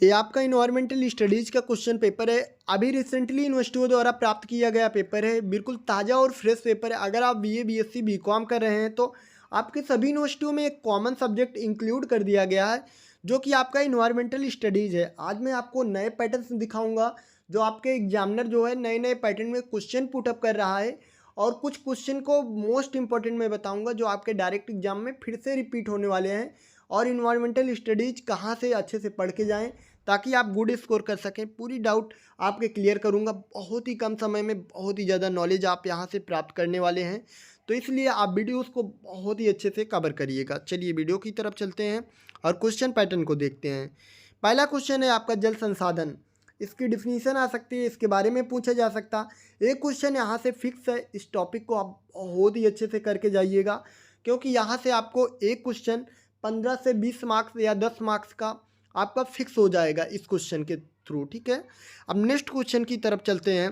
ये आपका environmental studies का क्वेश्चन पेपर है। अभी रिसेंटली यूनिवर्सिटियों द्वारा प्राप्त किया गया पेपर है। बिल्कुल ताज़ा और फ्रेश पेपर है। अगर आप बीए, बीएससी, बीकॉम कर रहे हैं तो आपके सभी यूनिवर्सिटियों में एक कॉमन सब्जेक्ट इंक्लूड कर दिया गया है, जो कि आपका इन्वायरमेंटल स्टडीज़ है। आज मैं आपको नए पैटर्न्स दिखाऊंगा, जो आपके एग्जामिनर जो है नए नए पैटर्न में क्वेश्चन पुटअप कर रहा है। और कुछ क्वेश्चन को मोस्ट इंपॉर्टेंट मैं बताऊंगा, जो आपके डायरेक्ट एग्जाम में फिर से रिपीट होने वाले हैं। और इन्वायरमेंटल स्टडीज़ कहाँ से अच्छे से पढ़ के जाएँ ताकि आप गुड स्कोर कर सकें। पूरी डाउट आपके क्लियर करूंगा। बहुत ही कम समय में बहुत ही ज़्यादा नॉलेज आप यहाँ से प्राप्त करने वाले हैं, तो इसलिए आप वीडियोस को बहुत ही अच्छे से कवर करिएगा। चलिए वीडियो की तरफ चलते हैं और क्वेश्चन पैटर्न को देखते हैं। पहला क्वेश्चन है आपका जल संसाधन। इसकी डिफिनीशन आ सकती है, इसके बारे में पूछा जा सकता। एक क्वेश्चन यहाँ से फिक्स है। इस टॉपिक को आप बहुत ही अच्छे से करके जाइएगा, क्योंकि यहाँ से आपको एक क्वेश्चन 15 से 20 मार्क्स या 10 मार्क्स का आपका फिक्स हो जाएगा इस क्वेश्चन के थ्रू। ठीक है, अब नेक्स्ट क्वेश्चन की तरफ चलते हैं।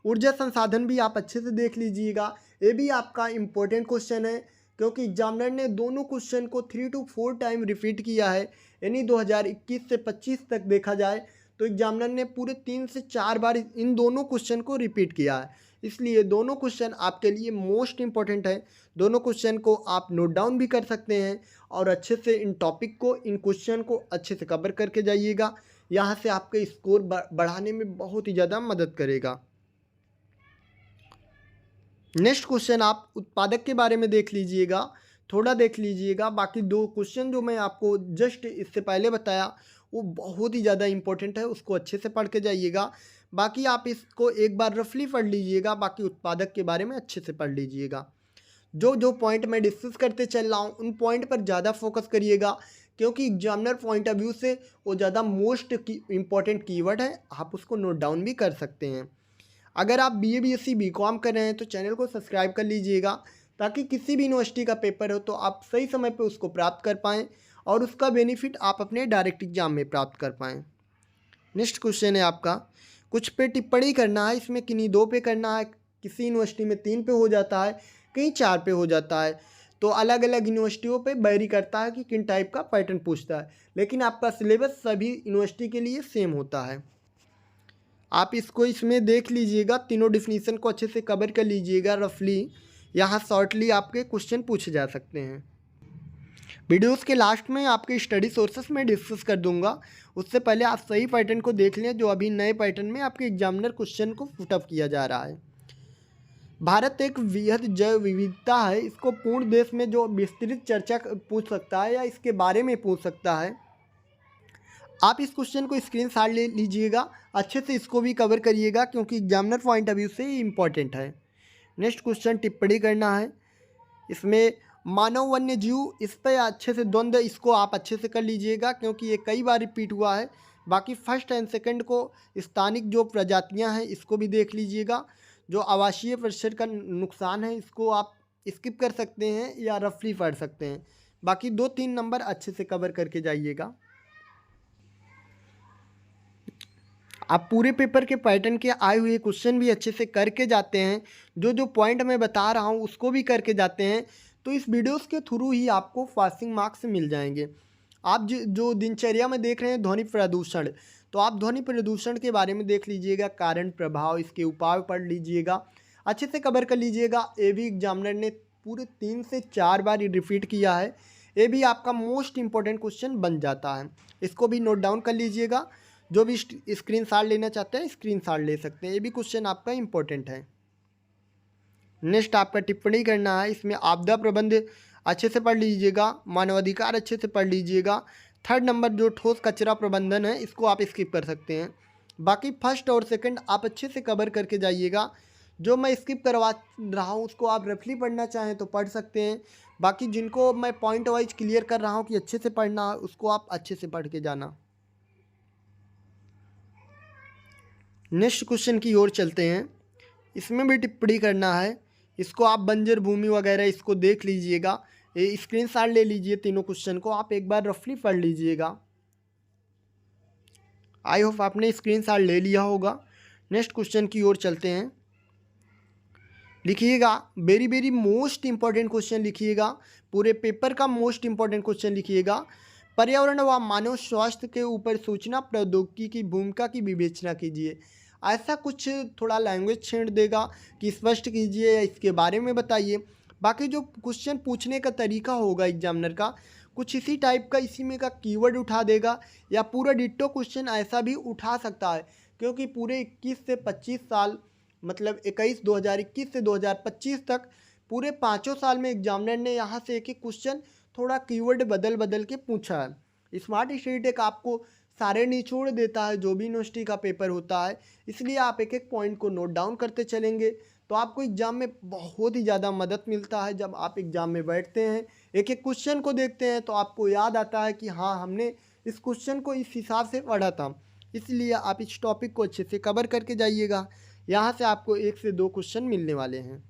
ऊर्जा संसाधन भी आप अच्छे से देख लीजिएगा। ये भी आपका इम्पोर्टेंट क्वेश्चन है, क्योंकि एग्जामिनर ने दोनों क्वेश्चन को 3 to 4 टाइम रिपीट किया है। यानी 2021 से 25 तक देखा जाए तो एग्जामिनर ने पूरे 3 से 4 बार इन दोनों क्वेश्चन को रिपीट किया है। इसलिए दोनों क्वेश्चन आपके लिए मोस्ट इंपॉर्टेंट है। दोनों क्वेश्चन को आप नोट डाउन भी कर सकते हैं और अच्छे से इन टॉपिक को, इन क्वेश्चन को अच्छे से कवर करके जाइएगा। यहाँ से आपके स्कोर बढ़ाने में बहुत ही ज़्यादा मदद करेगा। नेक्स्ट क्वेश्चन आप उत्पादक के बारे में देख लीजिएगा, थोड़ा देख लीजिएगा। बाकी दो क्वेश्चन जो मैं आपको जस्ट इससे पहले बताया वो बहुत ही ज़्यादा इंपॉर्टेंट है, उसको अच्छे से पढ़ के जाइएगा। बाकी आप इसको एक बार रफली पढ़ लीजिएगा, बाकी उत्पादक के बारे में अच्छे से पढ़ लीजिएगा। जो जो पॉइंट मैं डिस्कस करते चल रहा हूँ उन पॉइंट पर ज़्यादा फोकस करिएगा, क्योंकि एग्जामिनर पॉइंट ऑफ व्यू से वो ज़्यादा मोस्ट इंपॉर्टेंट कीवर्ड है। आप उसको नोट डाउन भी कर सकते हैं। अगर आप बीए, बीएससी, बीकॉम कर रहे हैं तो चैनल को सब्सक्राइब कर लीजिएगा, ताकि किसी भी यूनिवर्सिटी का पेपर हो तो आप सही समय पर उसको प्राप्त कर पाएँ और उसका बेनिफिट आप अपने डायरेक्ट एग्जाम में प्राप्त कर पाएँ। नेक्स्ट क्वेश्चन है आपका, कुछ पे टिप्पणी करना है। इसमें किन्हीं 2 पे करना है, किसी यूनिवर्सिटी में 3 पे हो जाता है, कहीं 4 पे हो जाता है। तो अलग अलग यूनिवर्सिटियों पे वेरी करता है कि किन टाइप का पैटर्न पूछता है, लेकिन आपका सिलेबस सभी यूनिवर्सिटी के लिए सेम होता है। आप इसको इसमें देख लीजिएगा, तीनों डिफिनीशन को अच्छे से कवर कर लीजिएगा रफली। यहाँ शॉर्टली आपके क्वेश्चन पूछे जा सकते हैं। वीडियोस के लास्ट में आपके स्टडी सोर्सेस में डिस्कस कर दूंगा। उससे पहले आप सही पैटर्न को देख लें, जो अभी नए पैटर्न में आपके एग्जामिनर क्वेश्चन को पुटअप किया जा रहा है। भारत एक वृहद जैव विविधता है। इसको पूर्ण देश में जो विस्तृत चर्चा पूछ सकता है या इसके बारे में पूछ सकता है। आप इस क्वेश्चन को स्क्रीनशॉट ले लीजिएगा, अच्छे से इसको भी कवर करिएगा, क्योंकि एग्जामिनर पॉइंट ऑफ व्यू से ये इंपॉर्टेंट है। नेक्स्ट क्वेश्चन टिप्पणी करना है। इसमें मानव वन्य जीव, इस पर अच्छे से द्वंद्व, इसको आप अच्छे से कर लीजिएगा, क्योंकि ये कई बार रिपीट हुआ है। बाकी फर्स्ट एंड सेकंड को स्थानिक जो प्रजातियां हैं इसको भी देख लीजिएगा। जो आवासीय परिसर का नुकसान है इसको आप स्किप कर सकते हैं या रफली पढ़ सकते हैं। बाकी 2-3 नंबर अच्छे से कवर करके जाइएगा। आप पूरे पेपर के पैटर्न के आए हुए क्वेश्चन भी अच्छे से करके जाते हैं, जो जो पॉइंट मैं बता रहा हूँ उसको भी करके जाते हैं, तो इस वीडियोस के थ्रू ही आपको पासिंग मार्क्स मिल जाएंगे। आप जो दिनचर्या में देख रहे हैं ध्वनि प्रदूषण, तो आप ध्वनि प्रदूषण के बारे में देख लीजिएगा, कारण प्रभाव, इसके उपाय पढ़ लीजिएगा, अच्छे से कवर कर लीजिएगा। ये भी एग्जामिनर ने पूरे 3 से 4 बार रिपीट किया है। ये भी आपका मोस्ट इंपॉर्टेंट क्वेश्चन बन जाता है। इसको भी नोट डाउन कर लीजिएगा। जो भी स्क्रीनशॉट लेना चाहते हैं स्क्रीनशॉट ले सकते हैं। ये भी क्वेश्चन आपका इंपॉर्टेंट है। नेक्स्ट आपका टिप्पणी करना है। इसमें आपदा प्रबंध अच्छे से पढ़ लीजिएगा, मानवाधिकार अच्छे से पढ़ लीजिएगा। थर्ड नंबर जो ठोस कचरा प्रबंधन है इसको आप स्किप कर सकते हैं। बाकी फर्स्ट और सेकंड आप अच्छे से कवर करके जाइएगा। जो मैं स्किप करवा रहा हूँ उसको आप रफली पढ़ना चाहें तो पढ़ सकते हैं। बाकी जिनको मैं पॉइंट वाइज क्लियर कर रहा हूँ कि अच्छे से पढ़ना है, उसको आप अच्छे से पढ़ के जाना। नेक्स्ट क्वेश्चन की ओर चलते हैं। इसमें भी टिप्पणी करना है। इसको आप बंजर भूमि वगैरह इसको देख लीजिएगा। ये स्क्रीनशॉट ले लीजिए, तीनों क्वेश्चन को आप एक बार रफली पढ़ लीजिएगा। आई होप आपने स्क्रीनशॉट ले लिया होगा। नेक्स्ट क्वेश्चन की ओर चलते हैं। लिखिएगा, very very most important question लिखिएगा। पूरे पेपर का मोस्ट इंपॉर्टेंट क्वेश्चन लिखिएगा। पर्यावरण व मानव स्वास्थ्य के ऊपर सूचना प्रौद्योगिकी की भूमिका की विवेचना कीजिए। ऐसा कुछ थोड़ा लैंग्वेज छेड़ देगा कि स्पष्ट कीजिए या इसके बारे में बताइए। बाकी जो क्वेश्चन पूछने का तरीका होगा एग्जामिनर का, कुछ इसी टाइप का, इसी में का कीवर्ड उठा देगा या पूरा डिट्टो क्वेश्चन ऐसा भी उठा सकता है, क्योंकि पूरे 21 से 25 साल, मतलब 2021 से 2025 तक पूरे 5 साल में एग्जामिनर ने यहाँ से एक एक क्वेश्चन थोड़ा कीवर्ड बदल बदल के पूछा है। स्मार्ट स्टडी टेक आपको सारे निचोड़ देता है जो भी यूनिवर्सिटी का पेपर होता है, इसलिए आप एक एक पॉइंट को नोट डाउन करते चलेंगे तो आपको एग्ज़ाम में बहुत ही ज़्यादा मदद मिलता है। जब आप एग्ज़ाम में बैठते हैं, एक एक क्वेश्चन को देखते हैं, तो आपको याद आता है कि हाँ, हमने इस क्वेश्चन को इस हिसाब से पढ़ा था। इसलिए आप इस टॉपिक को अच्छे से कवर करके जाइएगा। यहाँ से आपको 1 से 2 क्वेश्चन मिलने वाले हैं।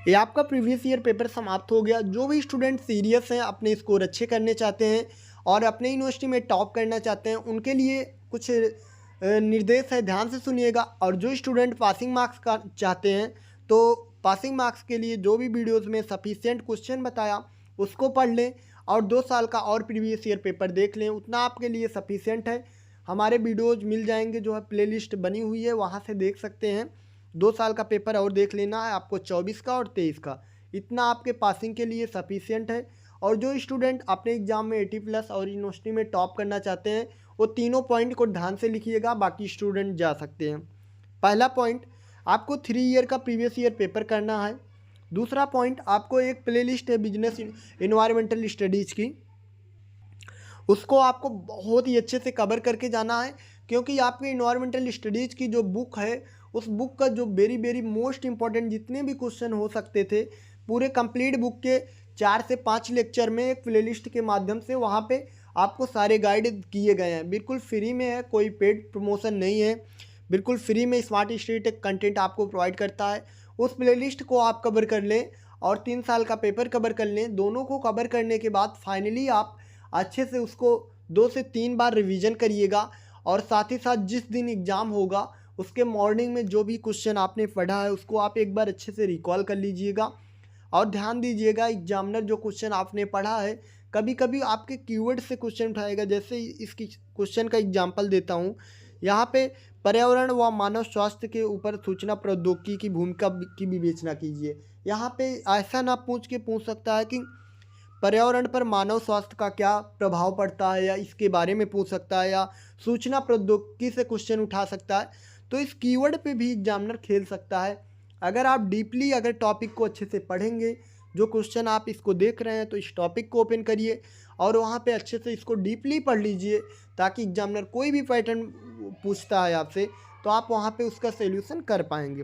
ये आपका प्रीवियस ईयर पेपर समाप्त हो गया। जो भी स्टूडेंट सीरियस हैं, अपने स्कोर अच्छे करने चाहते हैं और अपने यूनिवर्सिटी में टॉप करना चाहते हैं, उनके लिए कुछ निर्देश है, ध्यान से सुनिएगा। और जो स्टूडेंट पासिंग मार्क्स का चाहते हैं, तो पासिंग मार्क्स के लिए जो भी वीडियोज़ में सफिशिएंट क्वेश्चन बताया उसको पढ़ लें और 2 साल का और प्रीवियस ईयर पेपर देख लें, उतना आपके लिए सफिशिएंट है। हमारे वीडियोज़ मिल जाएंगे, जो है प्लेलिस्ट बनी हुई है, वहाँ से देख सकते हैं। 2 साल का पेपर और देख लेना है आपको, 24 का और 23 का, इतना आपके पासिंग के लिए सफिशिएंट है। और जो स्टूडेंट अपने एग्ज़ाम में 80+ और यूनिवर्सिटी में टॉप करना चाहते हैं, वो तीनों पॉइंट को ध्यान से लिखिएगा, बाकी स्टूडेंट जा सकते हैं। पहला पॉइंट, आपको 3 ईयर का प्रीवियस ईयर पेपर करना है। दूसरा पॉइंट, आपको एक प्लेलिस्ट है बिजनेस इन्वायरमेंटल स्टडीज़ की, उसको आपको बहुत ही अच्छे से कवर करके जाना है, क्योंकि आपके इन्वायरमेंटल स्टडीज़ की जो बुक है, उस बुक का जो वेरी वेरी मोस्ट इंपॉर्टेंट जितने भी क्वेश्चन हो सकते थे, पूरे कंप्लीट बुक के 4 से 5 लेक्चर में एक प्लेलिस्ट के माध्यम से वहाँ पे आपको सारे गाइड किए गए हैं। बिल्कुल फ्री में है, कोई पेड प्रमोशन नहीं है, बिल्कुल फ्री में स्मार्ट स्टडी टेक कंटेंट आपको प्रोवाइड करता है। उस प्लेलिस्ट को आप कवर कर लें और 3 साल का पेपर कवर कर लें। दोनों को कवर करने के बाद फाइनली आप अच्छे से उसको 2 से 3 बार रिवीजन करिएगा और साथ ही साथ जिस दिन एग्ज़ाम होगा उसके मॉर्निंग में जो भी क्वेश्चन आपने पढ़ा है उसको आप एक बार अच्छे से रिकॉल कर लीजिएगा। और ध्यान दीजिएगा, एग्जामिनर जो क्वेश्चन आपने पढ़ा है, कभी कभी आपके कीवर्ड से क्वेश्चन उठाएगा। जैसे इसकी क्वेश्चन का एग्जांपल देता हूँ, यहाँ पे पर्यावरण व मानव स्वास्थ्य के ऊपर सूचना प्रौद्योगिकी की भूमिका की विवेचना कीजिए। यहाँ पे ऐसा ना पूछ सकता है कि पर्यावरण पर मानव स्वास्थ्य का क्या प्रभाव पड़ता है, या इसके बारे में पूछ सकता है, या सूचना प्रौद्योगिकी से क्वेश्चन उठा सकता है। तो इस कीवर्ड पे भी एग्जामिनर खेल सकता है। अगर आप डीपली अगर टॉपिक को अच्छे से पढ़ेंगे, जो क्वेश्चन आप इसको देख रहे हैं, तो इस टॉपिक को ओपन करिए और वहाँ पे अच्छे से इसको डीपली पढ़ लीजिए, ताकि एग्जामिनर कोई भी पैटर्न पूछता है आपसे तो आप वहाँ पे उसका सॉल्यूशन कर पाएंगे।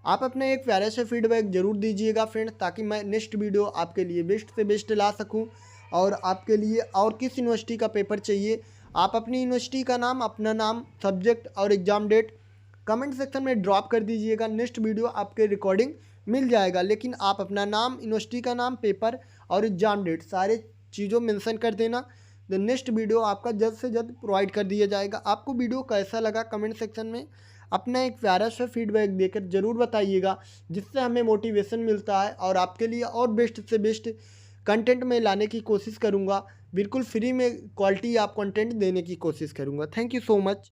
आप अपना एक प्यारा सा फीडबैक ज़रूर दीजिएगा फ्रेंड्स, ताकि मैं नेक्स्ट वीडियो आपके लिए बेस्ट से बेस्ट ला सकूं। और आपके लिए और किस यूनिवर्सिटी का पेपर चाहिए, आप अपनी यूनिवर्सिटी का नाम, अपना नाम, सब्जेक्ट और एग्ज़ाम डेट कमेंट सेक्शन में ड्रॉप कर दीजिएगा। नेक्स्ट वीडियो आपके रिकॉर्डिंग मिल जाएगा, लेकिन आप अपना नाम, यूनिवर्सिटी का नाम, पेपर और एग्ज़ाम डेट सारे चीज़ों मेंशन कर देना। द नेक्स्ट वीडियो आपका जल्द से जल्द प्रोवाइड कर दिया जाएगा। आपको वीडियो कैसा लगा कमेंट सेक्शन में अपना एक प्यारा सा फीडबैक देकर ज़रूर बताइएगा, जिससे हमें मोटिवेशन मिलता है और आपके लिए और बेस्ट से बेस्ट कंटेंट में लाने की कोशिश करूँगा। बिल्कुल फ्री में क्वालिटी आप कंटेंट देने की कोशिश करूँगा। Thank you so much.